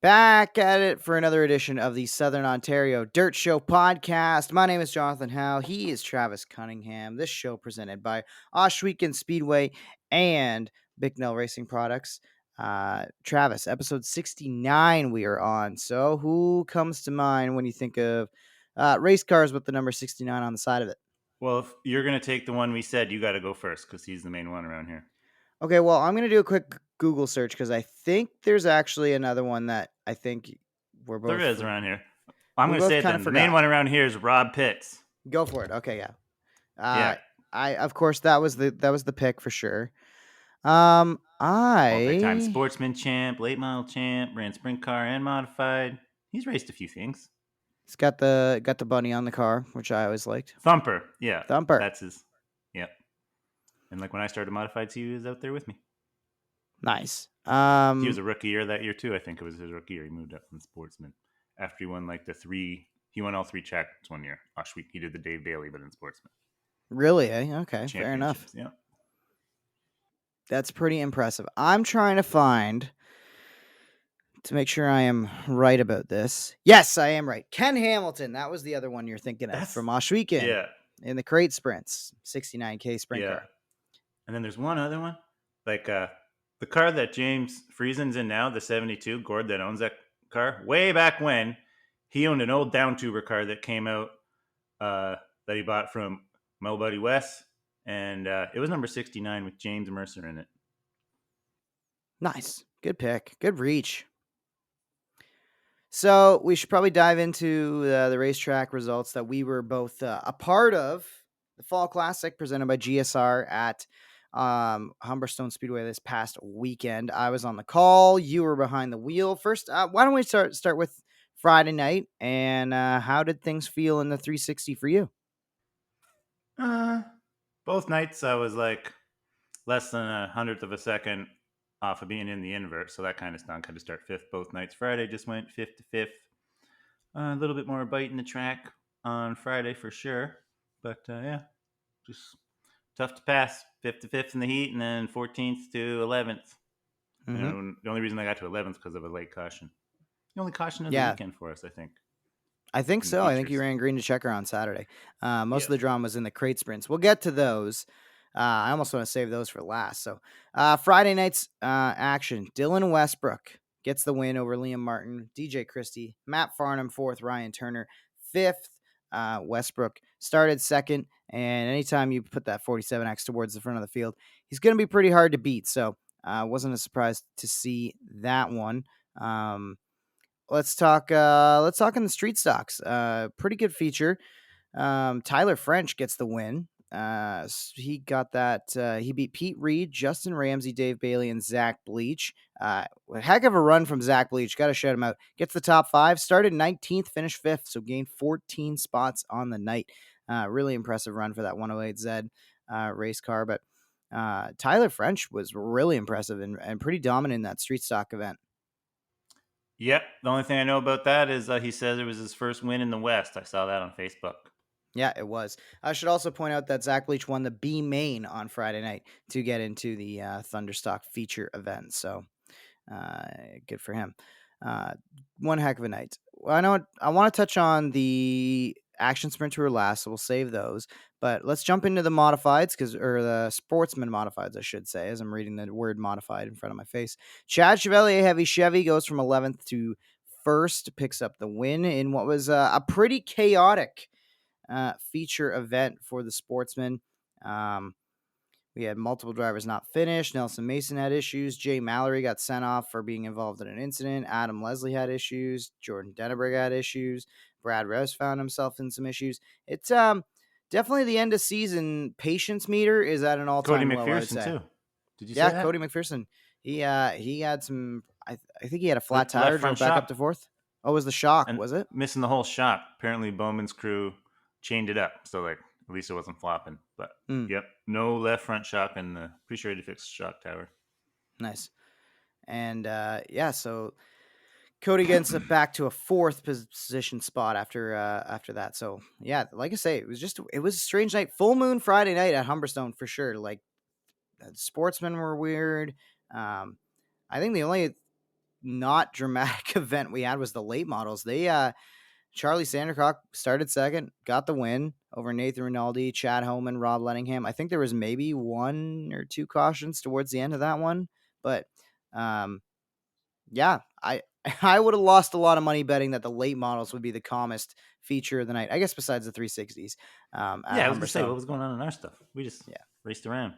Back at it for another edition of the Southern Ontario Dirt Show podcast. My name is Jonathan Howe. He is Travis Cunningham. This show presented by Oswego Speedway and Bicknell Racing Products. Travis, episode 69 we are on. So who comes to mind when you think of race cars with the number 69 on the side of it? Well, if you're going to take the one we said, you got to go first because he's the main one around here. Okay, well, I'm going to do a quick Google search because I think there's actually another one that I think we're both... There is around here. I'm we going to both say it kinda then. The main forgot. one around here is Rob Pitts. Go for it. Okay, yeah. Yeah. I of course that was the pick for sure. Multi-time I sportsman champ, late model champ, ran sprint car and modified. He's raced a few things. He's got the bunny on the car, which I always liked. Thumper. Yeah. Thumper. That's his. Yep. And like when I started modifieds, he was out there with me. Nice. He was a rookie year that year too. I think it was his rookie year. He moved up from sportsman after he won he won all three tracks one year. Last week he did the Dave Daly, but in sportsman. Really? Eh? Okay, fair enough. Yeah. That's pretty impressive. I'm trying to find to make sure I am right about this. Yes, I am right. Ken Hamilton. That was the other one you're thinking of from Oswego. Yeah. In the crate sprints, 69K sprint car. And then there's one other one, like the car that James Friesen's in now, the 72, Gord that owns that car. Way back when, he owned an old downtuber car that came out that he bought from my old buddy Wes, and it was number 69 with James Mercer in it. Nice. Good pick. Good reach. So we should probably dive into the racetrack results that we were both a part of. The Fall Classic presented by GSR at Humberstone Speedway this past weekend. I was on the call. You were behind the wheel. First, why don't we start with Friday night, and how did things feel in the 360 for you? Both nights I was like less than 100th of a second off of being in the invert, so that kind of stunk. I had to start fifth both nights. Friday just went fifth to fifth. A little bit more bite in the track on Friday for sure, but yeah, just tough to pass. Fifth to fifth in the heat, and then 14th to 11th. Mm-hmm. The only reason I got to 11th because of a late caution. The only caution of the weekend for us, I think. I think so. I think you ran green to checker on Saturday. Most of the drama was in the crate sprints. We'll get to those. I almost want to save those for last. So Friday night's action. Dylan Westbrook gets the win over Liam Martin, DJ Christie, Matt Farnham, fourth, Ryan Turner, fifth. Westbrook started second, and anytime you put that 47X towards the front of the field, he's going to be pretty hard to beat. So wasn't a surprise to see that one. Let's talk in the street stocks. Pretty good feature. Tyler French gets the win. He got that. He beat Pete Reed, Justin Ramsey, Dave Bailey, and Zach Bleach. A heck of a run from Zach Bleach. Got to shout him out. Gets the top five. Started 19th, finished fifth, so gained 14 spots on the night. Really impressive run for that 108Z race car. But Tyler French was really impressive and pretty dominant in that street stock event. Yep. The only thing I know about that is he says it was his first win in the West. I saw that on Facebook. Yeah, it was. I should also point out that Zach Bleach won the B main on Friday night to get into the Thunderstock feature event. So good for him. One heck of a night. Well, I want to touch on the action sprint tour last, so we'll save those. But let's jump into the modifieds, or the sportsman modifieds, I should say, as I'm reading the word modified in front of my face. Chad Chevalier Heavy Chevy goes from 11th to 1st, picks up the win in what was a pretty chaotic feature event for the sportsman. We had multiple drivers not finish. Nelson Mason had issues. Jay Mallory got sent off for being involved in an incident. Adam Leslie had issues. Jordan Denneberg had issues. Brad Rouse found himself in some issues. It's definitely the end of season patience meter is at an all-time low. Cody McPherson too. Did you see that? Cody McPherson. He had some. I think he had a flat tire, drove back up to fourth. Oh, it was the shock? Was it missing the whole shock? Apparently, Bowman's crew chained it up, so like at least it wasn't flopping. But yep, no left front shock, and pretty sure he fixed the shock tower. Nice. And so Cody gets it back to a 4th position spot after that. So yeah, like I say, it was a strange night. Full moon Friday night at Humberstone for sure. Like sportsmen were weird. I think the only not dramatic event we had was the late models. Charlie Sandercock started second, got the win over Nathan Rinaldi, Chad Homan, Rob Lenningham. I think there was maybe 1 or 2 cautions towards the end of that one, but um, yeah, I I would have lost a lot of money betting that the late models would be the calmest feature of the night. I guess besides the 360s at Yeah, I was gonna say what Humberstone. was going on in our stuff. We just Yeah. raced around.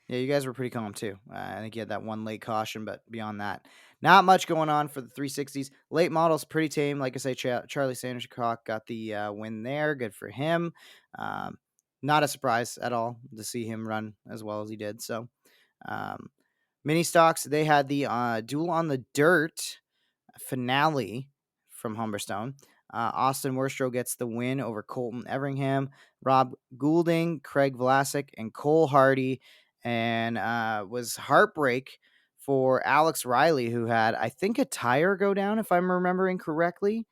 Yeah, you guys were pretty calm too. I think you had that one late caution, but beyond that, not much going on for the 360s. Late models pretty tame. Like I say, Charlie Sanders got the win there. Good for him. Um, not a surprise at all to see him run as well as he did. So, um, mini stocks, they had the duel on the dirt finale from Humberstone. Austin Worstrow gets the win over Colton Everingham, Rob Goulding, Craig Vlasic, and Cole Hardy, and was heartbreak for Alex Riley, who had, I think, a tire go down, if I'm remembering correctly.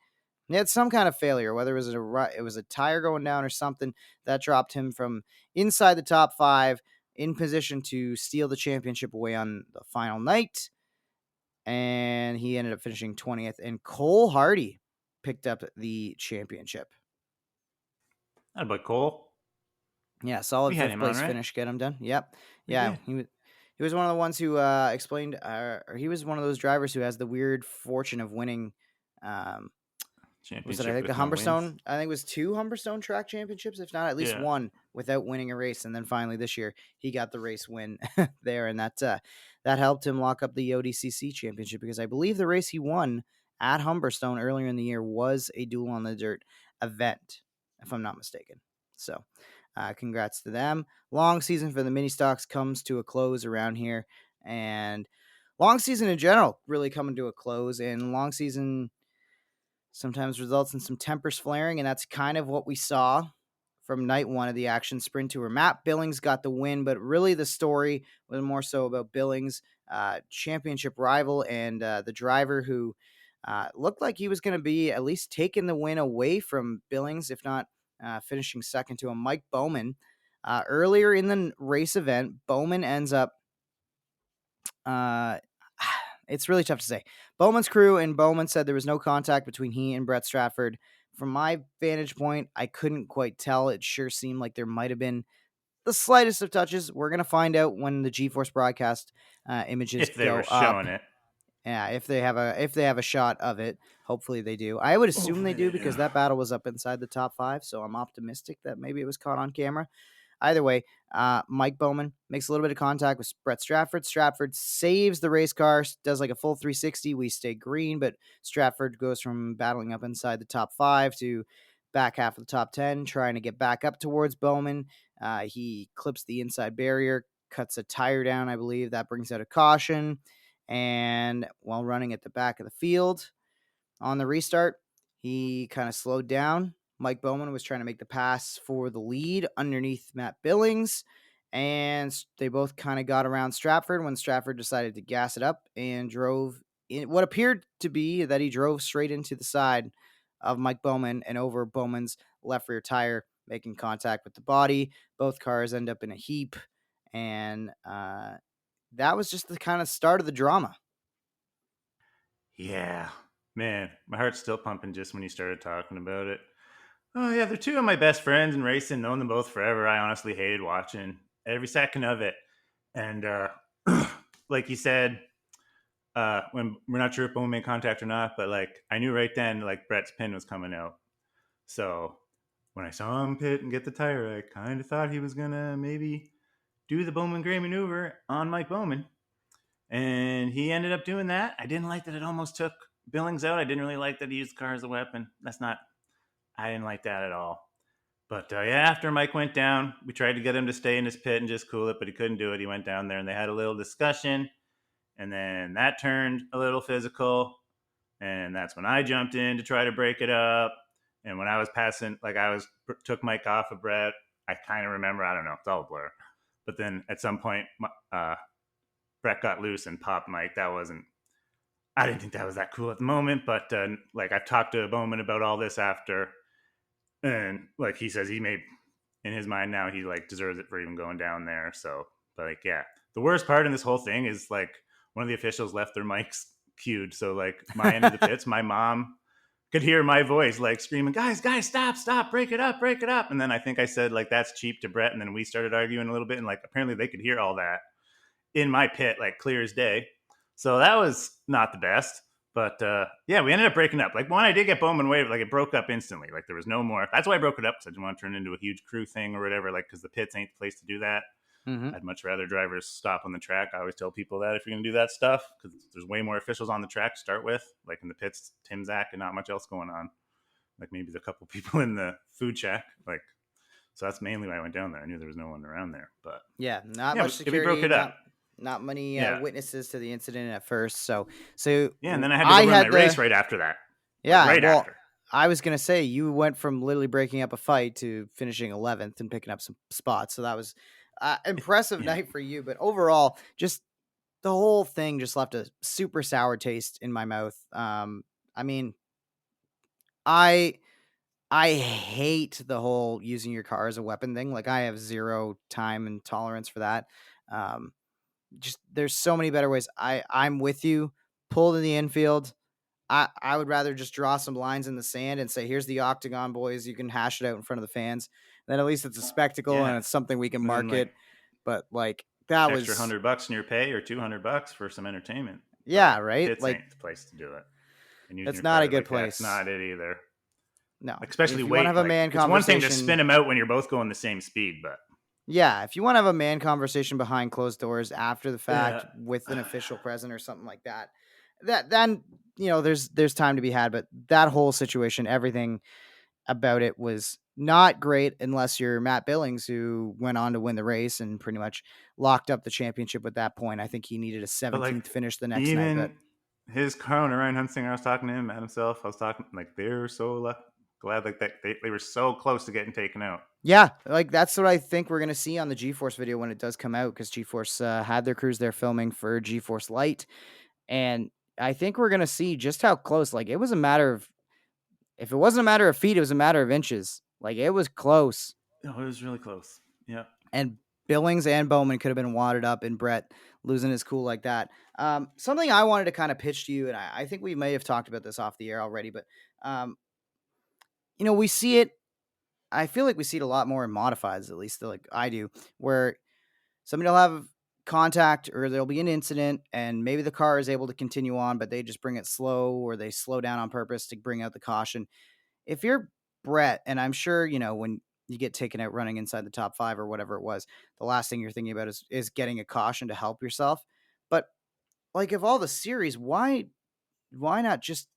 He had some kind of failure, whether it was a tire going down or something that dropped him from inside the top 5 in position to steal the championship away on the final night, and he ended up finishing 20th. And Cole Hardy picked up the championship. That about Cole. Yeah, solid We had fifth him on, place right? finish, get him done. Yep, We yeah, did. he was one of the ones who explained, or he was one of those drivers who has the weird fortune of winning. Um, was it, I Championship think, the with no wins. Humberstone? I think it was 2 Humberstone track championships, if not at least Yeah. one, without winning a race. And then finally this year, he got the race win there, and that helped him lock up the ODCC championship, because I believe the race he won at Humberstone earlier in the year was a duel on the dirt event, if I'm not mistaken. So, congrats to them. Long season for the mini stocks comes to a close around here, and long season in general really coming to a close. And long season sometimes results in some tempers flaring, and that's kind of what we saw from night 1 of the Action Sprint Tour. Matt Billings got the win, but really the story was more so about Billings, championship rival, and the driver who looked like he was going to be at least taking the win away from Billings, if not finishing second to him, Mike Bowman. Earlier in the race event, Bowman ends up uh, it's really tough to say. Bowman's crew and Bowman said there was no contact between he and Brett Stratford. From my vantage point, I couldn't quite tell. It sure seemed like there might have been the slightest of touches. We're gonna find out when the GeForce broadcast images If they go were up. showing it. Yeah, if they have a shot of it, hopefully they do. I would assume they Hopefully do they do. because that battle was up inside the top 5. So I'm optimistic that maybe it was caught on camera. Either way, Mike Bowman makes a little bit of contact with Brett Stratford. Stratford saves the race car, does like a full 360. We stay green, but Stratford goes from battling up inside the top 5 to back half of the top 10, trying to get back up towards Bowman. He clips the inside barrier, cuts a tire down, I believe. That brings out a caution. And while running at the back of the field, on the restart, he kind of slowed down. Mike Bowman was trying to make the pass for the lead underneath Matt Billings, and they both kind of got around Stratford when Stratford decided to gas it up and drove in what appeared to be that he drove straight into the side of Mike Bowman and over Bowman's left rear tire, making contact with the body. Both cars end up in a heap, and that was just the kind of start of the drama. Yeah. Man, my heart's still pumping just when you started talking about it. Oh yeah, they're two of my best friends in racing. Known them both forever. I honestly hated watching every second of it. And like you said, when we're not sure if Bowman made contact or not, but like I knew right then, like Brett's pin was coming out. So when I saw him pit and get the tire, I kind of thought he was gonna maybe do the Bowman Gray maneuver on Mike Bowman, and he ended up doing that. I didn't like that it almost took Billings out. I didn't really like that he used the car as a weapon. That's not. I didn't like that at all. But yeah, after Mike went down, we tried to get him to stay in his pit and just cool it, but he couldn't do it. He went down there and they had a little discussion, and then that turned a little physical, and that's when I jumped in to try to break it up. And when I was passing, like took Mike off of Brett. I kind of remember. I don't know. It's all a blur. But then at some point, Brett got loose and popped Mike. That wasn't. I didn't think that was that cool at the moment, but like I've talked to Bowman about all this after, and like he says he made in his mind now he like deserves it for even going down there. So, but like yeah, the worst part in this whole thing is like one of the officials left their mics cued. So like my end of the pits, my mom could hear my voice like screaming, guys, stop, break it up. And then I think I said like that's cheap to Brett, and then we started arguing a little bit, and like apparently they could hear all that in my pit like clear as day. So that was not the best. But yeah, we ended up breaking up. Like when I did get Bowman waived, like it broke up instantly. Like there was no more. That's why I broke it up, because I didn't want to turn it into a huge crew thing or whatever. Like because the pits ain't the place to do that. Mhm. I'd much rather drivers stop on the track. I always tell people that if you're going to do that stuff, because there's way more officials on the track to start with. Like in the pits, Tim, Zach, and not much else going on. Like maybe the couple people in the food shack. Like so that's mainly why I went down there. I knew there was no one around there. But Yeah, not yeah, much we broke security, it up. not many Yeah, witnesses to the incident at first. So yeah, and then I had to go I run my had race the right after that. Like yeah. right Well, after. I was gonna say you went from literally breaking up a fight to finishing 11th and picking up some spots. So that was impressive Yeah. night for you. But overall, just the whole thing just left a super sour taste in my mouth. I mean, I I hate the whole using your car as a weapon thing. Like I have zero time and tolerance for that. Um, just there's so many better ways. I'm with you. Pull to the infield. I would rather just draw some lines in the sand and say, here's the octagon, boys. You can hash it out in front of the fans. Then at least it's a spectacle and Yeah. it's something we can And then like market. But like that extra was $100 in your pay or $200 for some entertainment. But yeah, like right? pits Like ain't the place to do it. And using that's your not a car good like that's place. not it either. No. Like especially If you want to weight. have a Like man it's one thing to spin conversation, them out when you're both going the same speed, but yeah, if you want to have a man conversation behind closed doors after the yeah. fact with an official present or something like that, then there's time to be had. But that whole situation, everything about it was not great unless you're Matt Billings, who went on to win the race and pretty much locked up the championship at that point. I think he needed a But like 17th finish the next night. But even his car and Ryan Hunsinger, I was talking to him, himself. I was talking like they were so glad like that they were so close to getting taken out. yeah, like that's what I think we're gonna see on the GeForce video when it does come out, because GeForce had their crews there filming for GeForce Lite, and I think we're gonna see just how close. Like it was a matter of, if it wasn't a matter of feet, it was a matter of inches. Like it was close. Oh, it was really close. Yeah. And Billings and Bowman could have been wadded up, and Brett losing his cool like that. Something I wanted to kind of pitch to you, and I think we may have talked about this off the air already, but um, we see it. I feel like we see it a lot more in modifieds, at least like I do, where somebody will have contact or there'll be an incident, and maybe the car is able to continue on, but they just bring it slow or they slow down on purpose to bring out the caution. If you're Brett, and I'm sure, when you get taken out running inside the top 5 or whatever it was, the last thing you're thinking about is getting a caution to help yourself. But like of all the series, why not just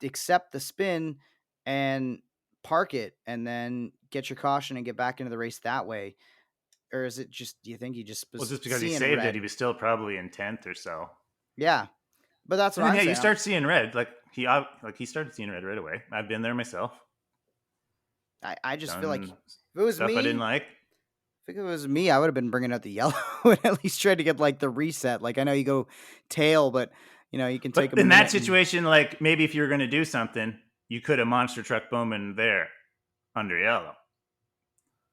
accept the spin and park it and then get your caution and get back into the race that way? Or is it just, do you think he just Well, was just because he seeing saved it, red? he was still probably in 10th or so. Yeah. But that's And what then I'm yeah, you saying. start seeing red. Like he started seeing red right away. I've been there myself. I just feel like if Done it was stuff I didn't me, like. I would have been bringing out the yellow and at least tried to get like the reset. Like I know you go tail, but you can take But them a in that minute and situation, like maybe if you were going to do something, you could have monster truck Bowman there under yellow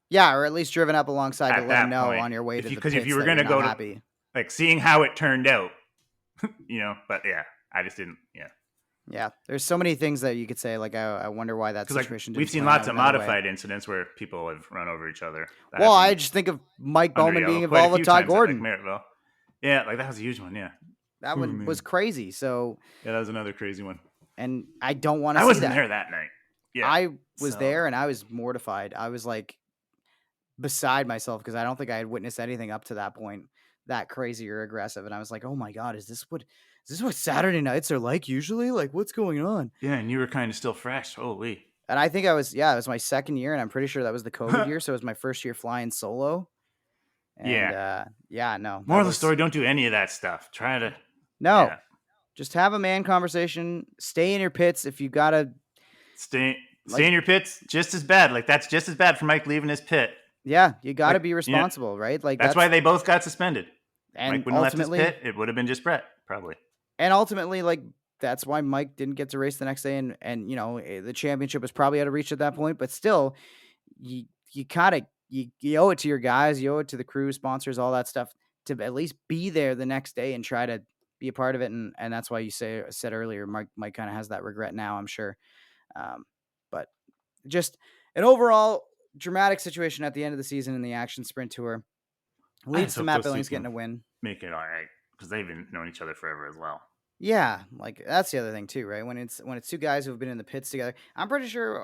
yeah, or at least driven up alongside to at let him that know point. on your way If to you the because if you pits were that going you're to not go to happy. like seeing how it turned out, But yeah, I just didn't. Yeah, Yeah, there's so many things that you could say. Like I wonder why that because like situation we've didn't seen plan lots out of another way. modified incidents where people have run over each other. That Well, I happened just think of Mike under Bowman yellow being quite a involved with few Todd times at like Gordon. Merrittville. Yeah, like that was a huge one. Yeah. That Oh one was man. crazy. So, Yeah, that was another crazy one. and I don't want to I see wasn't that. there that night. Yeah. I was So there and I was mortified. I was like beside myself because I don't think I had witnessed anything up to that point that crazy or aggressive. And I was like, oh my God, is this what Saturday nights are like usually? Like, what's going on? yeah, and you were kind of still fresh. Holy. And I think it was my second year, and I'm pretty sure that was the COVID year. So it was my first year flying solo. And Yeah. yeah, no, More that of the was story: don't do any of that stuff. Try to. no, Yeah. just have a man conversation, stay in your pits. If you gotta, Stay like, in your pits. Just as bad. Like that's just as bad for Mike leaving his pit. yeah, you gotta Like be yeah. responsible, right? Like That's why they both got suspended. and Mike wouldn't have left his ultimately, pit. It would have been just Brett, probably. like that's why Mike didn't get to race the next day, and the championship was probably out of reach at that point. But still, you kind of you owe it to your guys, you owe it to the crew sponsors, all that stuff, to at least be there the next day and try to be a part of it, and that's why you said earlier, Mike kind of has that regret now, I'm sure. But just an overall dramatic situation at the end of the season in the Action Sprint Tour I leads just to hope Matt those two Billings getting can a win. make it all right because they've been known each other forever as well. Yeah, like that's the other thing too, right? When it's two guys who have been in the pits together, I'm pretty sure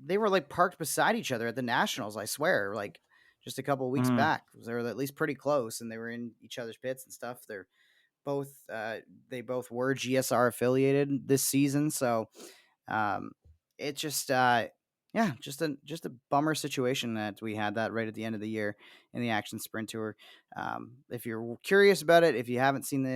they were like parked beside each other at the Nationals. I swear, like just a couple of weeks back, they were at least pretty close, and they were in each other's pits and stuff. Both they both were GSR affiliated this season, so it just just a bummer situation that we had that right at the end of the year in the Action Sprint Tour. If you're curious about it, if you haven't seen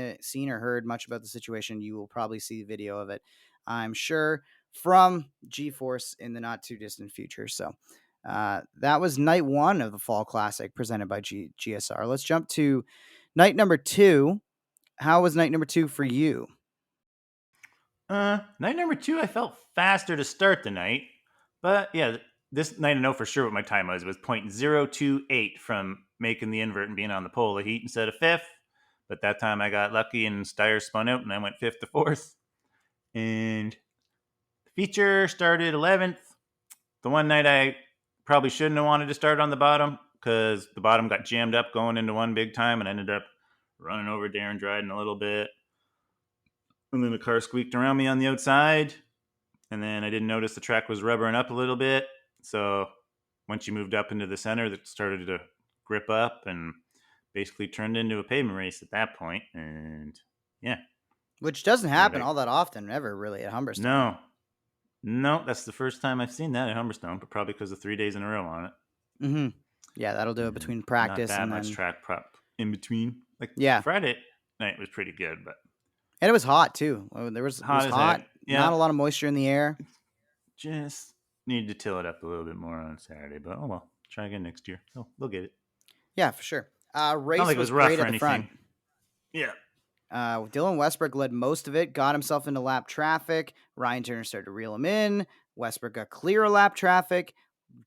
or heard much about the situation, you will probably see the video of it, I'm sure, from G-Force in the not too distant future. So that was night one of the Fall Classic presented by GSR. Let's jump to night number 2. How was night number 2 for you? Night number 2, I felt faster to start the night. But yeah, this night I know for sure what my time was. It was 0.028 from making the invert and being on the pole of heat instead of 5th. But that time I got lucky and Steyer spun out and I went 5th to 4th. And the feature started 11th. The one night I probably shouldn't have wanted to start on the bottom because the bottom got jammed up going into one big time and I ended up running over Darren Dryden a little bit. And then the car squeaked around me on the outside. And then I didn't notice the track was rubbering up a little bit. So once you moved up into the center, that started to grip up and basically turned into a pavement race at that point. And yeah. Which doesn't happen all that often, ever really at Humberstone. No, that's the first time I've seen that at Humberstone, but probably because of 3 days in a row on it. Mm-hmm. Yeah, that'll do it between practice not that and much then track prep in between. Like Friday night was pretty good, but and it was hot too. It was hot. Yeah. Not a lot of moisture in the air. Just need to till it up a little bit more on Saturday, but oh well. Try again next year. They'll get it. Yeah, for sure. Race not like was it was rough great or at the front. Yeah. Dylan Westbrook led most of it, got himself into lap traffic. Ryan Turner started to reel him in. Westbrook got clear of lap traffic.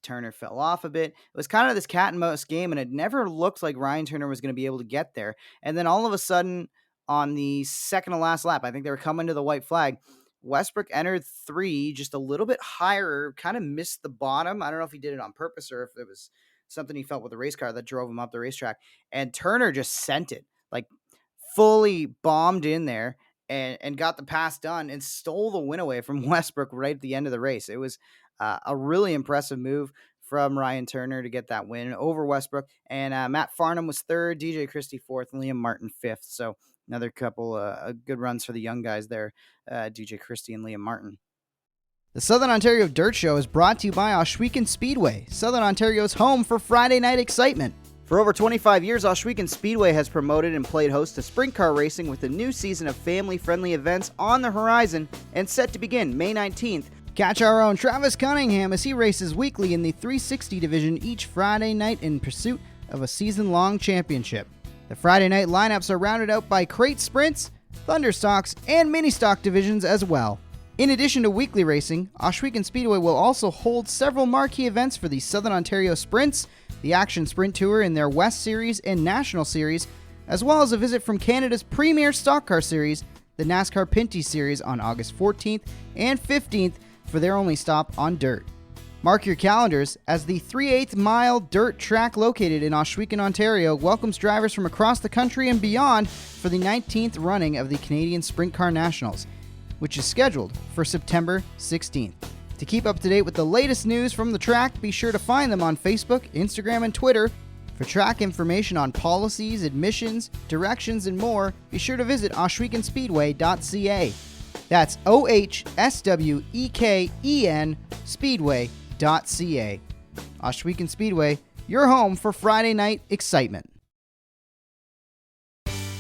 Turner fell off a bit. It was kind of this cat and mouse game, and it never looked like Ryan Turner was going to be able to get there. And then all of a sudden, on the second to last lap, I think they were coming to the white flag, Westbrook entered 3 just a little bit higher, kind of missed the bottom. I don't know if he did it on purpose or if it was something he felt with the race car that drove him up the racetrack. And Turner just sent it, like fully bombed in there and got the pass done and stole the win away from Westbrook right at the end of the race. It was a really impressive move from Ryan Turner to get that win over Westbrook. And Matt Farnham was 3rd, DJ Christie 4th, and Liam Martin 5th. So another couple good runs for the young guys there, DJ Christie and Liam Martin. The Southern Ontario Dirt Show is brought to you by Oswego Speedway, Southern Ontario's home for Friday night excitement. For over 25 years, Oswego Speedway has promoted and played host to sprint car racing with a new season of family-friendly events on the horizon and set to begin May 19th. Catch our own Travis Cunningham as he races weekly in the 360 division each Friday night in pursuit of a season-long championship. The Friday night lineups are rounded out by crate sprints, thunder stocks, and mini stock divisions as well. In addition to weekly racing, Oswego Speedway will also hold several marquee events for the Southern Ontario Sprints, the Action Sprint Tour in their West Series and National Series, as well as a visit from Canada's premier stock car series, the NASCAR Pinty Series, on August 14th and 15th for their only stop on dirt. Mark your calendars as the 3/8 mile dirt track located in Oswego, Ontario welcomes drivers from across the country and beyond for the 19th running of the Canadian Sprint Car Nationals, which is scheduled for September 16th. To keep up to date with the latest news from the track, be sure to find them on Facebook, Instagram, and Twitter. For track information on policies, admissions, directions, and more, be sure to visit OswegoSpeedway.ca. That's OHSWEKEN Speedway.ca. Oswego Speedway, your home for Friday night excitement.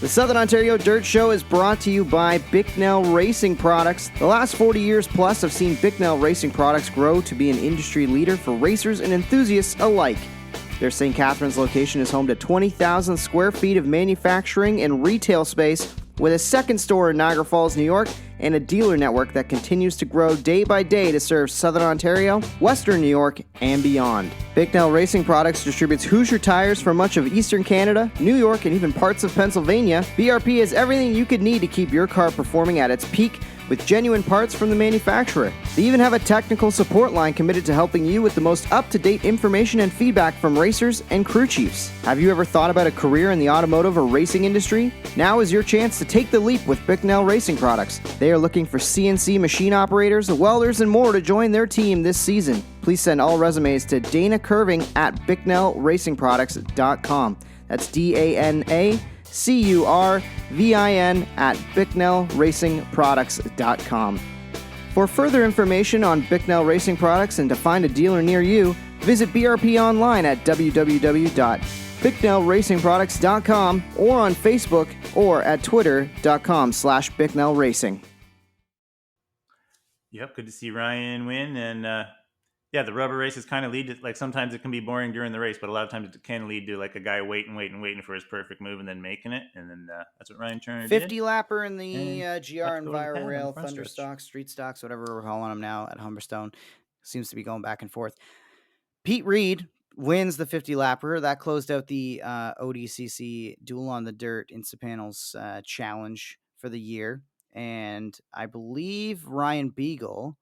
The Southern Ontario Dirt Show is brought to you by Bicknell Racing Products. The last 40 years plus have seen Bicknell Racing Products grow to be an industry leader for racers and enthusiasts alike. Their St. Catharines location is home to 20,000 square feet of manufacturing and retail space, With a second store in Niagara Falls, New York, and a dealer network that continues to grow day by day to serve Southern Ontario, Western New York, and beyond. Bicknell Racing Products distributes Hoosier tires for much of Eastern Canada, New York, and even parts of Pennsylvania. BRP has everything you could need to keep your car performing at its peak with genuine parts from the manufacturer. They even have a technical support line committed to helping you with the most up-to-date information and feedback from racers and crew chiefs. Have you ever thought about a career in the automotive or racing industry? Now is your chance to take the leap with Bicknell Racing Products. They are looking for CNC machine operators, welders, and more to join their team this season. Please send all resumes to Dana Curving at BicknellRacingProducts.com. That's DANA CURVIN at BicknellRacingProducts.com. For further information on Bicknell Racing Products and to find a dealer near you, visit BRP online at www.BicknellRacingProducts.com or on Facebook or at twitter.com/BicknellRacing. Yep, good to see Ryan win. And yeah, the rubber races kind of lead to, like, sometimes it can be boring during the race, but a lot of times it can lead to like a guy waiting for his perfect move and then making it. And then that's what Ryan Turner 50 did. lapper in the GR Let's and go to the Viral pad on the Rail, front Thunder stretch. Stocks, Street Stocks, whatever we're calling them now at Humberstone. Seems to be going back and forth. Pete Reed wins the 50 lapper. That closed out the ODCC Duel on the Dirt Instapanels challenge for the year. And I believe Ryan Beagle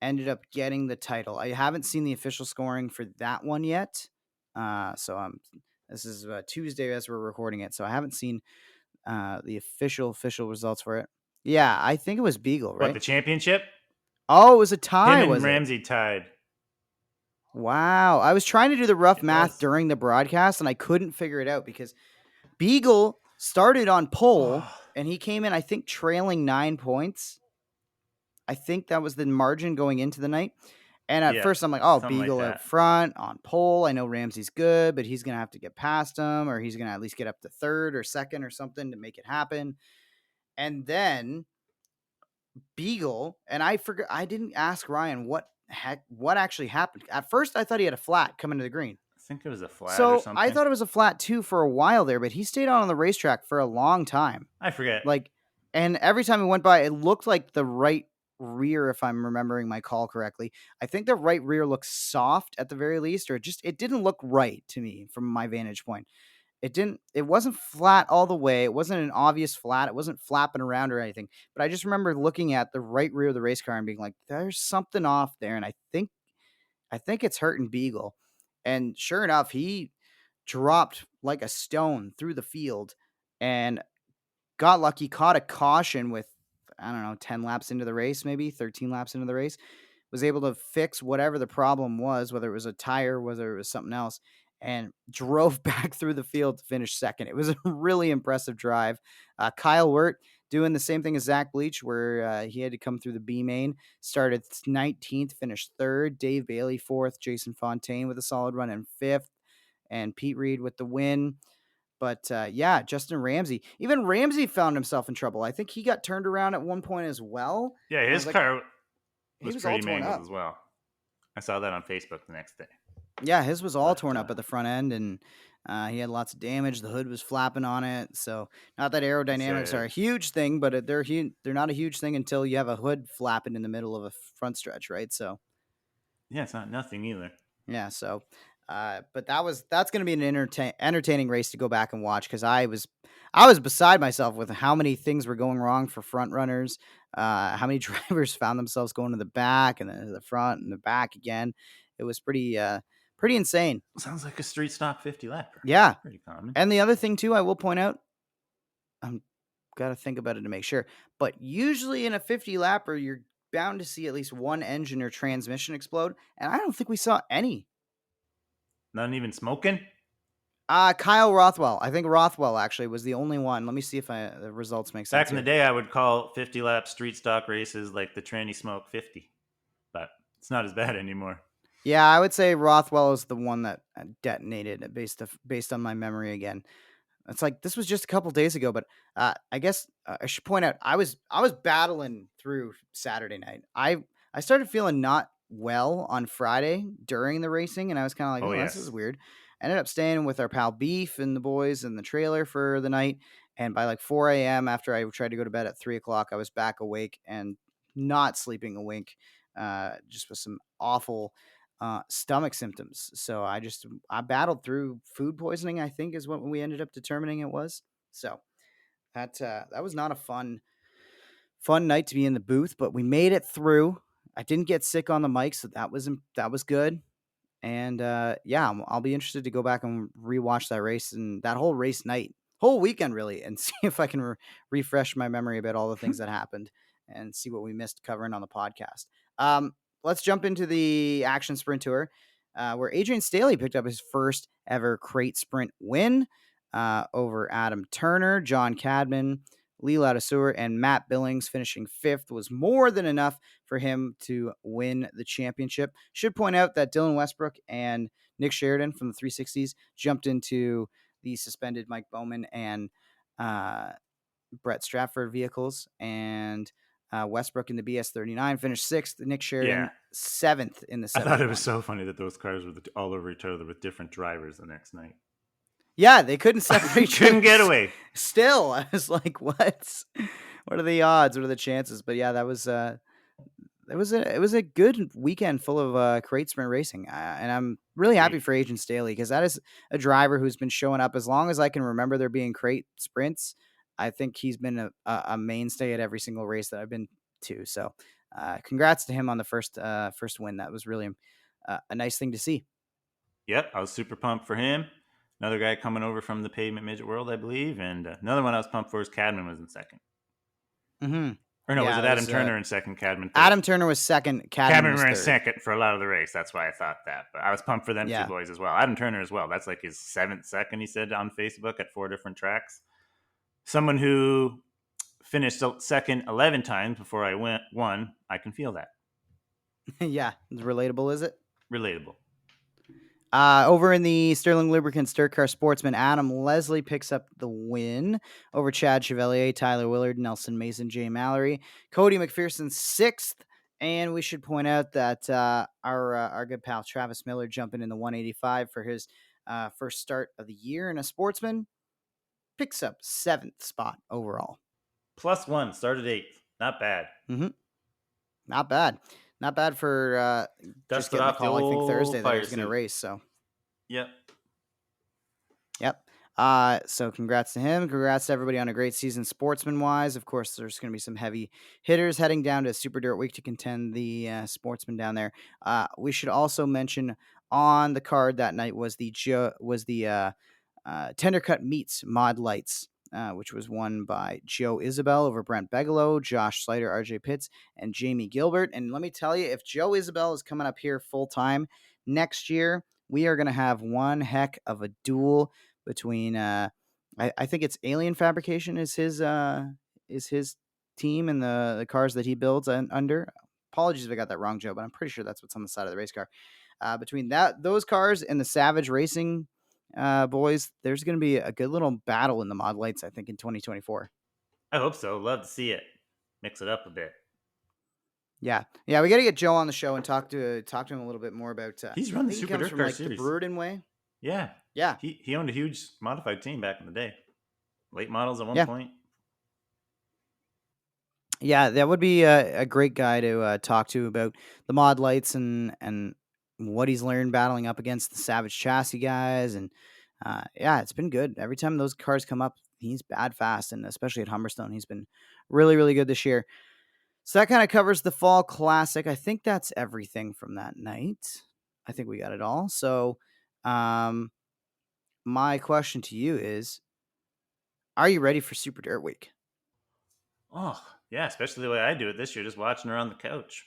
ended up getting the title. I haven't seen the official scoring for that one yet. This is Tuesday as we're recording it. So I haven't seen the official results for it. Yeah, I think it was Beagle, What, right? the championship? Oh, it was a tie, Him and was it? Ramsey tied. Wow. I was trying to do the rough It math was. during the broadcast, and I couldn't figure it out because Beagle started on pole, and he came in, I think, trailing 9 points. I think that was the margin going into the night. And at first, I'm like, oh, Beagle like out front on pole. I know Ramsey's good, but he's going to have to get past him, or he's going to at least get up to third or second or something to make it happen. And then Beagle, and I forgot, I didn't ask Ryan what actually happened. At first, I thought he had a flat coming to the green. I think it was a flat or So I something. thought it was a flat too for a while there, but he stayed on the racetrack for a long time. I forget. And every time he went by, it looked like the right rear, if I'm remembering my call correctly. I think the right rear looked soft at the very least, or it didn't look right to me from my vantage point. It wasn't flat all the way. It wasn't an obvious flat. It wasn't flapping around or anything. But I just remember looking at the right rear of the race car and being like, there's something off there. And I think it's hurting Beagle. And sure enough, he dropped like a stone through the field and got lucky, caught a caution with, I don't know, 10 laps into the race, maybe 13 laps into the race, was able to fix whatever the problem was, whether it was a tire, whether it was something else, and drove back through the field to finish second. It was a really impressive drive. Kyle Wirt doing the same thing as Zach Bleach, where he had to come through the B main, started 19th, finished third. Dave Bailey, fourth. Jason Fontaine with a solid run in fifth. And Pete Reed with the win. But yeah, Justin Ramsey. Even Ramsey found himself in trouble. I think he got turned around at one point as well. Yeah, his car he was all pretty torn mangled up as well. I saw that on Facebook the next day. Yeah, his was all torn up at the front end, and he had lots of damage. The hood was flapping on it. So not that aerodynamics are a huge thing, but they're not a huge thing until you have a hood flapping in the middle of a front stretch, right? So yeah, it's not nothing either. Yeah, so but that's going to be an entertaining race to go back and watch because I was beside myself with how many things were going wrong for front runners, how many drivers found themselves going to the back and then to the front and the back again. It was pretty insane. Sounds like a street stock 50 lapper. Yeah, pretty common. And the other thing too, I will point out, I'm got to think about it to make sure, but usually in a 50 lapper, you're bound to see at least one engine or transmission explode, and I don't think we saw any. Not even smoking? Kyle Rothwell. I think Rothwell actually was the only one. Let me see if the results make sense. Back in the day, I would call 50 lap street stock races like the tranny smoke 50, but it's not as bad anymore. Yeah, I would say Rothwell is the one that detonated based on my memory again. It's like this was just a couple days ago, but I guess I should point out I was battling through Saturday night. I started feeling not well on Friday during the racing, and I was kind of like, this is weird. Ended up staying with our pal Beef and the boys in the trailer for the night, And by like 4 a.m., after I tried to go to bed at 3 o'clock, I was back awake and not sleeping a wink, just with some awful stomach symptoms. So I battled through food poisoning, I think is what we ended up determining it was. So that was not a fun night to be in the booth, but we made it through. I didn't get sick on the mic, so that was good. And yeah, I'll be interested to go back and rewatch that race and that whole race night, whole weekend really, and see if I can refresh my memory about all the things that happened and see what we missed covering on the podcast. Let's jump into the Action Sprint Tour, where Adrian Staley picked up his first ever crate sprint win over Adam Turner, John Cadman, Lee Ladouceur, and Matt Billings. Finishing fifth was more than enough for him to win the championship. Should point out that Dylan Westbrook and Nick Sheridan from the 360s jumped into the suspended Mike Bowman and Brett Stratford vehicles, and Westbrook in the BS39 finished sixth. Nick Yeah. Sheridan seventh in the I thought it 71. was so funny that those cars were all over each other with different drivers the next night. Yeah, they couldn't separate. Couldn't get away. Still, I was like, "What? What are the odds? What are the chances?" But yeah, that was it was a good weekend full of crate sprint racing, and I'm really happy Agreed. for Agent Staley because that is a driver who's been showing up as long as I can remember there being crate sprints. I think he's been a mainstay at every single race that I've been to. So, congrats to him on the first win. That was really a nice thing to see. Yep, I was super pumped for him. Another guy coming over from the pavement midget world, I believe, and another one I was pumped for is Cadman was in second. Mm-hmm. Or no, was Yeah, it that Adam was Turner in second, Cadman third? Adam Turner was second, Cadman Cadman was ran third. second for a lot of the race. That's why I thought that. But I was pumped for them two Yeah. boys as well. Adam Turner as well. That's like his seventh second, he said on Facebook at 4 different tracks. Someone who finished second 11 times before I won. I can feel that. Yeah, it's relatable, is it? Relatable. Over in the Sterling Lubricants Dirt Car Sportsman, Adam Leslie picks up the win over Chad Chevalier, Tyler Willard, Nelson Mason, Jay Mallory, Cody McPherson sixth. And we should point out that our good pal Travis Miller jumping in the 185 for his first start of the year in a Sportsman picks up seventh spot overall. +1, started eighth. Not bad. Mm-hmm. Not bad. Not bad for just Dusted getting the off the call, I think, old Thursday that he fire was going to suit. race. So, Yep. yep. So congrats to him. Congrats to everybody on a great season sportsman wise. Of course, there's going to be some heavy hitters heading down to Super Dirt Week to contend the sportsman down there. We should also mention on the card that night was the Tender Cut Meats Mod Lights, which was won by Joe Isabel over Brent Bigelow, Josh Slater, RJ Pitts, and Jamie Gilbert. And let me tell you, if Joe Isabel is coming up here full time next year, we are going to have one heck of a duel between I think it's Alien Fabrication is his team and the cars that he builds under. Apologies if I got that wrong, Joe, but I'm pretty sure that's what's on the side of the race car. Between those cars and the Savage Racing boys, there's going to be a good little battle in the mod lights, I think, in 2024. I hope so. Love to see it. Mix it up a bit. Yeah, we got to get Joe on the show and talk to him a little bit more about. He's I run the think he Super comes Dirt from Car like the Series. Brewerton way. Yeah. Yeah. He owned a huge modified team back in the day. Late models at one Yeah. point. Yeah, that would be a great guy to talk to about the mod lights and what he's learned battling up against the Savage Chassis guys. And yeah, it's been good. Every time those cars come up, he's bad fast. And especially at Humberstone, he's been really, really good this year. So that kind of covers the Fall Classic. I think that's everything from that night. I think we got it all. So my question to you is, are you ready for Super Dirt Week? Oh, yeah, especially the way I do it this year, just watching her on the couch.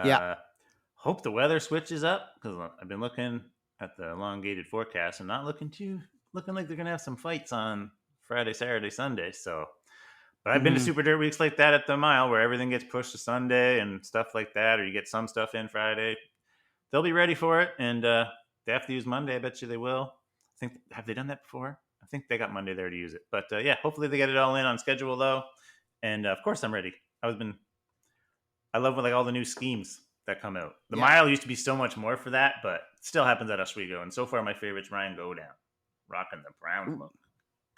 Yeah. Hope the weather switches up because I've been looking at the elongated forecast and not looking like they're gonna have some fights on Friday, Saturday, Sunday. So, but I've been to Mm-hmm. Super Dirt Weeks like that at the mile where everything gets pushed to Sunday and stuff like that, or you get some stuff in Friday. They'll be ready for it, and they have to use Monday. I bet you they will. Have they done that before? I think they got Monday there to use it. But yeah, hopefully they get it all in on schedule though. And of course I'm ready. I love like all the new schemes that come out. The mile used to be so much more for that, but it still happens at Oswego. And so far my favorite's Ryan Go Down, rocking the brown look.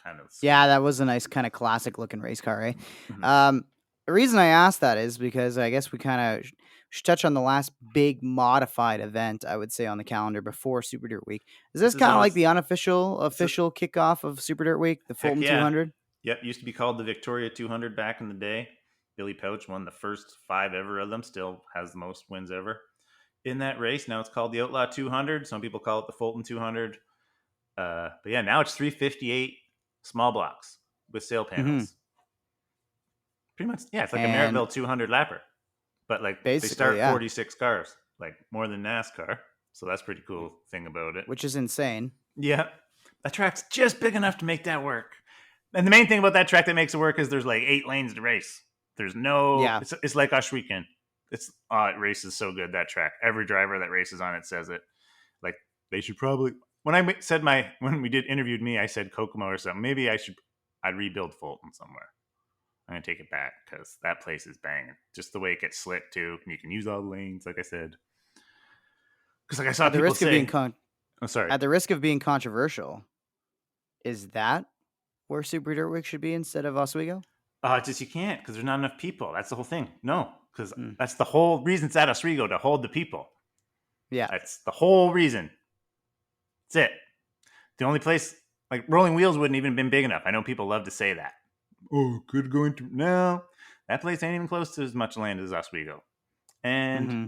kind of Yeah, sweet. that was a nice kind of classic looking race car, eh? Mhm. Um, the reason I asked that is because I guess we kind of should touch on the last big modified event, I would say, on the calendar before Super Dirt Week. Is this This is kind of like always the unofficial, this is, official kickoff of Super Dirt Week, the heck Fulton yeah. 200? Yep, used to be called the Victoria 200 back in the day. Billy Pouch won the first 5 ever of them. Still has the most wins ever in that race. Now it's called the Outlaw 200. Some people call it the Fulton 200. But yeah, now it's 358 small blocks with sail Hmm. panels. Pretty much, yeah, it's like a And Maryville 200 lapper, but like they basically, start yeah, 46 cars, like more than NASCAR. So that's pretty cool thing about it. which is insane. Yeah, that track's just big enough to make that work. And the main thing about that track that makes it work is there's like 8 lanes to race. There's no, Yeah. it's like Ush Weekend. It races so good, that track. Every driver that races on it says it. Like they should probably, when we did interviewed me, I said Kokomo or something. Maybe I'd rebuild Fulton somewhere. I'm gonna take it back because that place is banging. Just the way it gets slick too, and you can use all the lanes, like I said. Because like I saw At the people risk of being say, "Oh, sorry, at the risk of being controversial, is that where Super Dirt Week should be instead of Oswego? it's just you can't because there's not enough people." That's the whole thing. No, because Mm. that's the whole reason it's at Oswego, to hold the people. Yeah. That's the whole reason. That's it. The only place, like Rolling Wheels wouldn't even been big enough. I know people love to say that. Oh, could go into no. That place ain't even close to as much land as Oswego, and Hmm.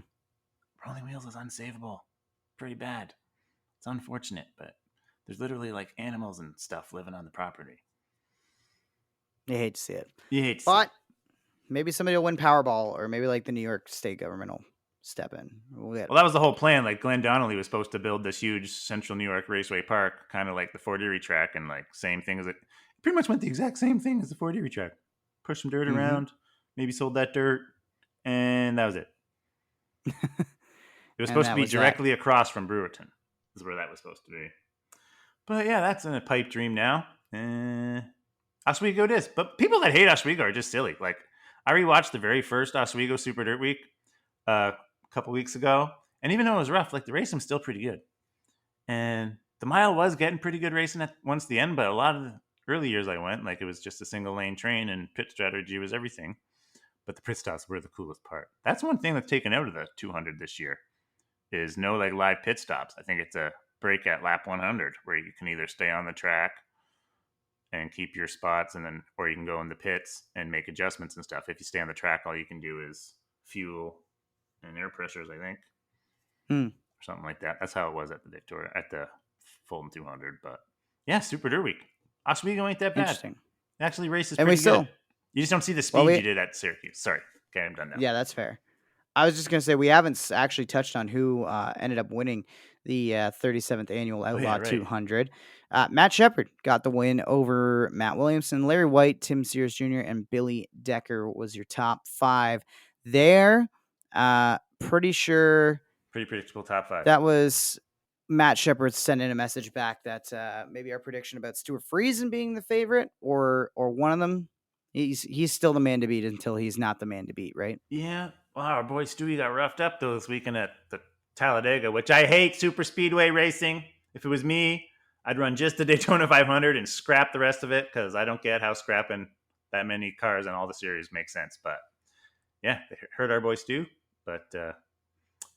Rolling Wheels is unsavable. Pretty bad. It's unfortunate, but there's literally like animals and stuff living on the property. You hate to see it. You hate to see But it. maybe somebody will win Powerball, or maybe like the New York State government will step in. We'll get Well, that was the whole plan. Like Glenn Donnelly was supposed to build this huge Central New York Raceway Park, kind of like the Fort Erie track, and like same thing as it. Pretty much went the exact same thing as the Fort Erie track. Pushed some dirt Hmm. around, maybe sold that dirt, and that was it. It was And supposed to that be was that. directly across from Brewerton. Is where that was supposed to be. But yeah, that's in a pipe dream now. Oswego it is. But people that hate Oswego are just silly. Like I rewatched the very first Oswego Super Dirt Week a couple weeks ago, and even though it was rough, like the racing was still pretty good. And the mile was getting pretty good racing at once the end, but a lot of the early years I went, like it was just a single lane train and pit strategy was everything. But the pit stops were the coolest part. That's one thing that's taken out of the 200 this year is no like live pit stops. I think it's a break at lap 100 where you can either stay on the track and keep your spots, and then or you can go in the pits and make adjustments and stuff. If you stay on the track, all you can do is fuel and air pressures, I think, Hmm. or something like that. That's how it was at the Fulton 200. But yeah, Super Dirt Week. Oswego ain't that bad. Interesting. It actually races And we pretty good. still, You just don't see the well, speed we, you did at Syracuse. Sorry. Okay, I'm done now. yeah, that's fair. I was just gonna say we haven't actually touched on who ended up winning the 37th annual Oh yeah, Outlaw right. 200. Matt Shepard got the win over Matt Williamson, Larry White, Tim Sears Jr., and Billy Decker was your top five there. Pretty sure Pretty predictable top five. that was Matt Shepard sending a message back that maybe our prediction about Stuart Friesen being the favorite or one of them. He's still the man to beat until he's not the man to beat, right? Yeah. Wow, our boy Stewie got roughed up though this weekend at the Talladega, which I hate super speedway racing. If it was me, I'd run just the Daytona 500 and scrap the rest of it because I don't get how scrapping that many cars in all the series makes sense. But yeah, they hurt our boy Stu. But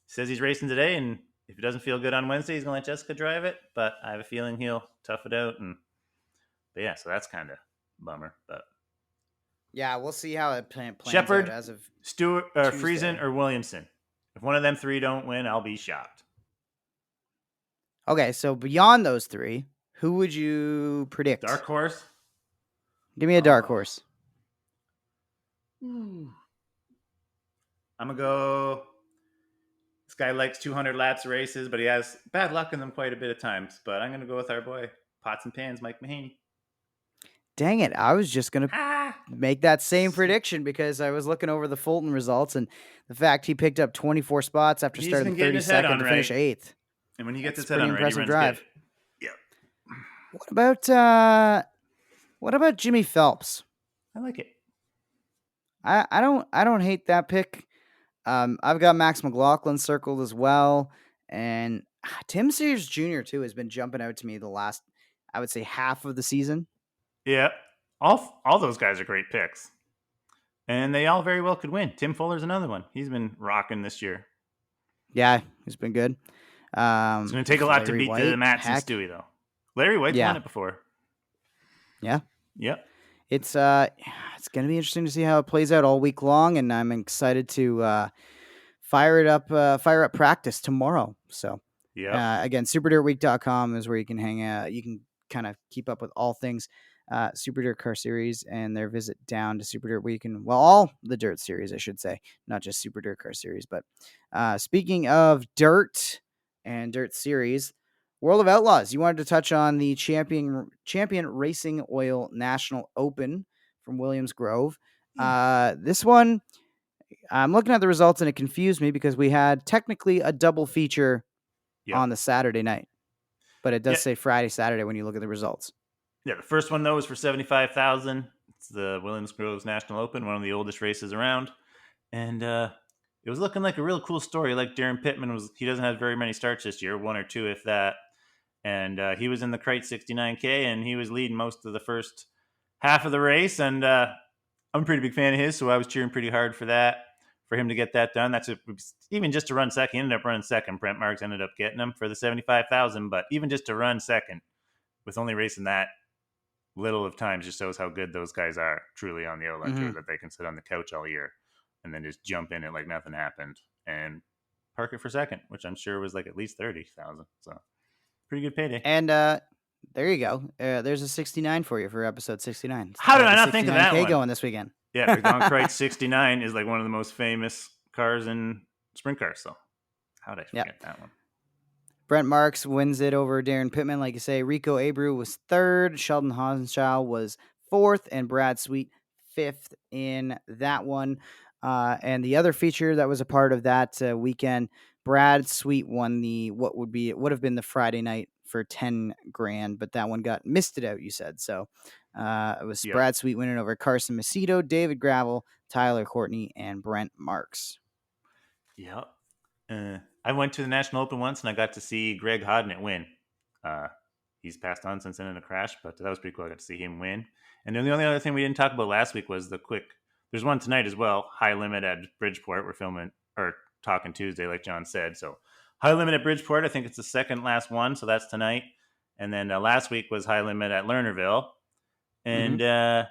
says he's racing today, and if he doesn't feel good on Wednesday, he's gonna let Jessica drive it. But I have a feeling he'll tough it out. But yeah, so that's kind of bummer. But Yeah, we'll see how it plans out Shepard, as of Stewart, Friesen, Tuesday. or Williamson. If one of them three don't win, I'll be shocked. Okay, so beyond those three, who would you predict? Dark horse. Give me a dark Oh, horse. I'm gonna go. This guy likes 200 laps races, but he has bad luck in them quite a bit of times. But I'm gonna go with our boy Pots and Pans, Mike Mahaney. Dang it, I was just gonna Ah, make that same prediction because I was looking over the Fulton results and the fact he picked up 24 spots after he's starting been getting his head 32nd on to right, finish eighth. and when he gets That's his a head pretty on right, he impressive runs good. drive. Yeah, What about uh what about Jimmy Phelps? I like it. I don't hate that pick. I've got Max McLaughlin circled as well, and Tim Sears Jr. too has been jumping out to me the last, I would say, half of the season. Yeah, all those guys are great picks, and they all very well could win. Tim Fuller's another one. He's been rocking this year. Yeah, he's been good. It's going to take a If lot to Larry beat the White, Mats and heck, Stewie, though. Larry White's won yeah, it before. yeah. Yep. It's gonna be interesting to see how it plays out all week long, and I'm excited to fire up practice tomorrow. So Yep. again, superdirtweek.com is where you can hang out. You can kind of keep up with all things Super Dirt Car Series and their visit down to Super Dirt Week, and well, all the Dirt Series, I should say, not just Super Dirt Car Series. But speaking of dirt and Dirt Series, World of Outlaws. You wanted to touch on the Champion Racing Oil National Open from Williams Grove. This one, I'm looking at the results and it confused me because we had technically a double feature Yep. on the Saturday night, but it does Yeah. say Friday, Saturday when you look at the results. Yeah. The first one though was for 75,000. It's the Williams Groves National Open, one of the oldest races around, and it was looking like a real cool story. Like Darren Pittman he doesn't have very many starts this year, one or two if that, and he was in the Crate 69K and he was leading most of the first half of the race, and I'm a pretty big fan of his, so I was cheering pretty hard for that, for him to get that done. Even just to run second. He ended up running second. Brent Marks ended up getting him for the 75,000, but even just to run second with only racing that little of times just shows how good those guys are truly on the Outlaw Tour, that they can sit on the couch all year and then just jump in it like nothing happened and park it for second, which I'm sure was like at least 30,000. So pretty good payday. And there you go. There's a 69 for you for episode 69. How did I The not think of that 69K one? going this weekend. Yeah, McDonald Crate 69 is like one of the most famous cars in sprint cars. So how did I forget that one? Brent Marks wins it over Darren Pittman. Like you say, Rico Abreu was third. Sheldon Hasenschau was fourth. And Brad Sweet fifth in that one. And the other feature that was a part of that weekend, Brad Sweet won it would have been the Friday night for 10 grand, but that one got misted out, you said. So it was Brad Sweet winning over Carson Macedo, David Gravel, Tyler Courtney, and Brent Marks. Yep. I went to the National Open once and I got to see Greg Hodnett win. He's passed on since then in a crash, but that was pretty cool. I got to see him win. And then the only other thing we didn't talk about last week was there's one tonight as well, High Limit at Bridgeport. We're filming or talking Tuesday, like John said. So High Limit at Bridgeport, I think it's the second last one, so that's tonight. And then last week was High Limit at Lernerville. And that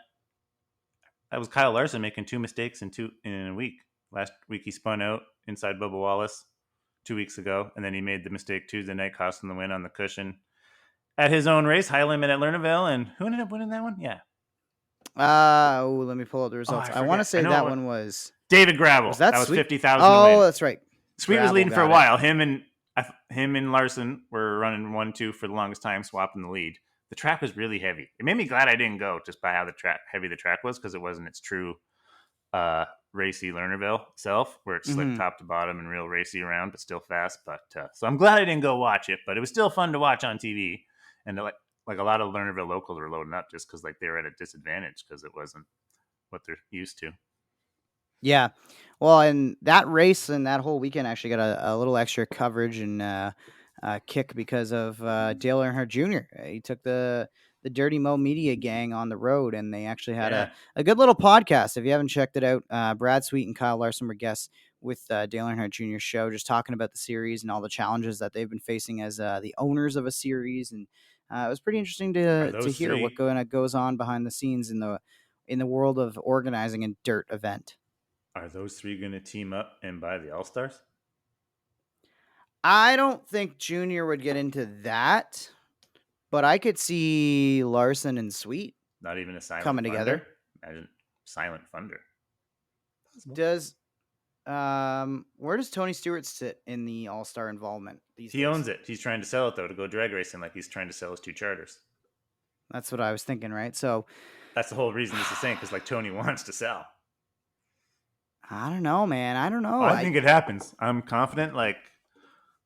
was Kyle Larson making two mistakes in a week. Last week he spun out inside Bubba Wallace 2 weeks ago, and then he made the mistake Tuesday night, costing the win on the cushion at his own race, High Limit at Lernerville. And who ended up winning that one? Yeah. Let me pull up the results. I want to say that one was David Gravel. Was that was Sweet? 50,000. Oh, that's right. Sweet was leading for a while. Him and Larson were running 1-2 for the longest time, swapping the lead. The track was really heavy. It made me glad I didn't go just by how heavy the track was, because it wasn't its true racy Lernerville itself, where it slipped top to bottom and real racy around, but still fast. But so I'm glad I didn't go watch it, but it was still fun to watch on TV. And like a lot of Lernerville locals were loading up just because like they were at a disadvantage because it wasn't what they're used to. Yeah. Well, and that race and that whole weekend actually got a little extra coverage and kick because of Dale Earnhardt Jr. He took the Dirty Mo Media gang on the road, and they actually had a good little podcast. If you haven't checked it out, Brad Sweet and Kyle Larson were guests with Dale Earnhardt Jr.'s show, just talking about the series and all the challenges that they've been facing as the owners of a series. And it was pretty interesting to hear what goes on behind the scenes in the world of organizing a dirt event. Are those three going to team up and buy the All-Stars? I don't think Junior would get into that, but I could see Larson and Sweet not even a silent coming thunder? Together. Imagine silent thunder. Where does Tony Stewart sit in the All-Star involvement these days? He owns it. He's trying to sell it though to go drag racing, like he's trying to sell his two charters. That's what I was thinking, right? So that's the whole reason this is saying, because like Tony wants to sell. I don't know, man. I don't know. I think it happens. I'm confident. Like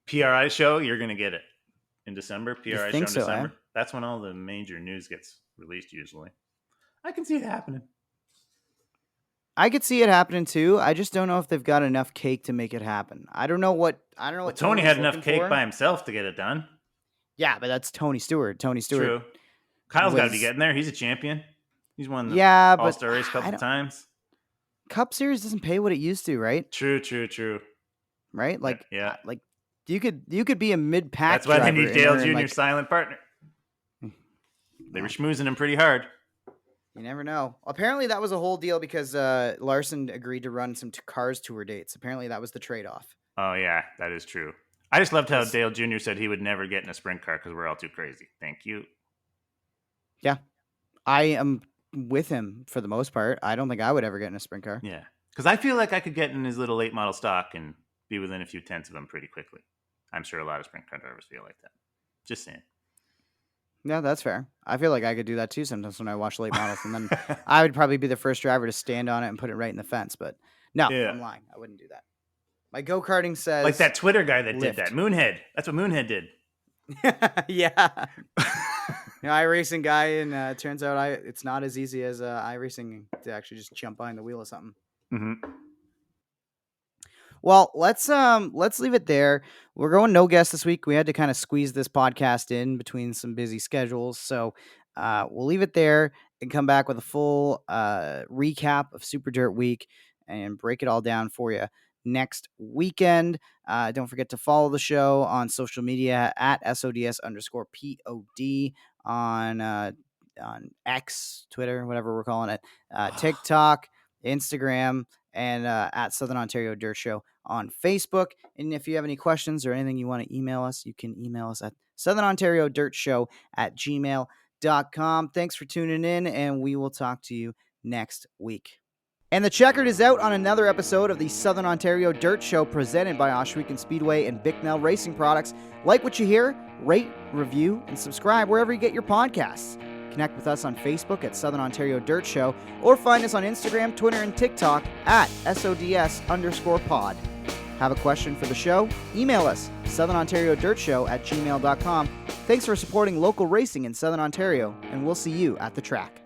PRI show, you're going to get it in December. PRI show in December. Eh? That's when all the major news gets released usually. I can see it happening. I could see it happening too. I just don't know if they've got enough cake to make it happen. I don't know what Tony had enough cake by himself to get it done. Yeah, but that's Tony Stewart. Tony Stewart. True. Kyle's got to be was getting there. He's a champion. He's won the yeah, but All-Star race a couple times. Cup Series doesn't pay what it used to, right? True. Right? Like, Yeah. like you could be a mid-pack. That's why they driver need Dale and Jr.'s silent partner. They were schmoozing him pretty hard. You never know. Apparently, that was a whole deal because Larson agreed to run some Cars Tour dates. Apparently, that was the trade-off. Oh, yeah, that is true. I just loved how Dale Jr. said he would never get in a sprint car because we're all too crazy. Thank you. Yeah. I am with him for the most part. I don't think I would ever get in a sprint car. Yeah. Because I feel like I could get in his little late model stock and be within a few tenths of him pretty quickly. I'm sure a lot of sprint car drivers feel like that. Just saying. Yeah, that's fair. I feel like I could do that too sometimes when I watch late models, and then I would probably be the first driver to stand on it and put it right in the fence. But no, yeah. I'm lying. I wouldn't do that. My go-karting says like that Twitter guy that lift. did that. Moonhead. That's what Moonhead did. Yeah. iRacing guy, and it turns out it's not as easy as iRacing to actually just jump behind the wheel of something. Mm-hmm. Well, let's leave it there. We're going no guest this week. We had to kind of squeeze this podcast in between some busy schedules, so we'll leave it there and come back with a full recap of Super Dirt Week and break it all down for you next weekend. Don't forget to follow the show on social media at SODS_POD on X, Twitter, whatever we're calling it, TikTok, Instagram, and at Southern Ontario Dirt Show on Facebook. And if you have any questions or anything you want to email us, you can email us at southernontariodirtshow@gmail.com. Thanks for tuning in, and we will talk to you next week. And the checkered is out on another episode of the Southern Ontario Dirt Show presented by Oswego Speedway and Bicknell Racing Products. Like what you hear, rate, review, and subscribe wherever you get your podcasts. Connect with us on Facebook at Southern Ontario Dirt Show or find us on Instagram, Twitter, and TikTok at SODS_pod. Have a question for the show? Email us, southernontariodirtshow@gmail.com. Thanks for supporting local racing in Southern Ontario, and we'll see you at the track.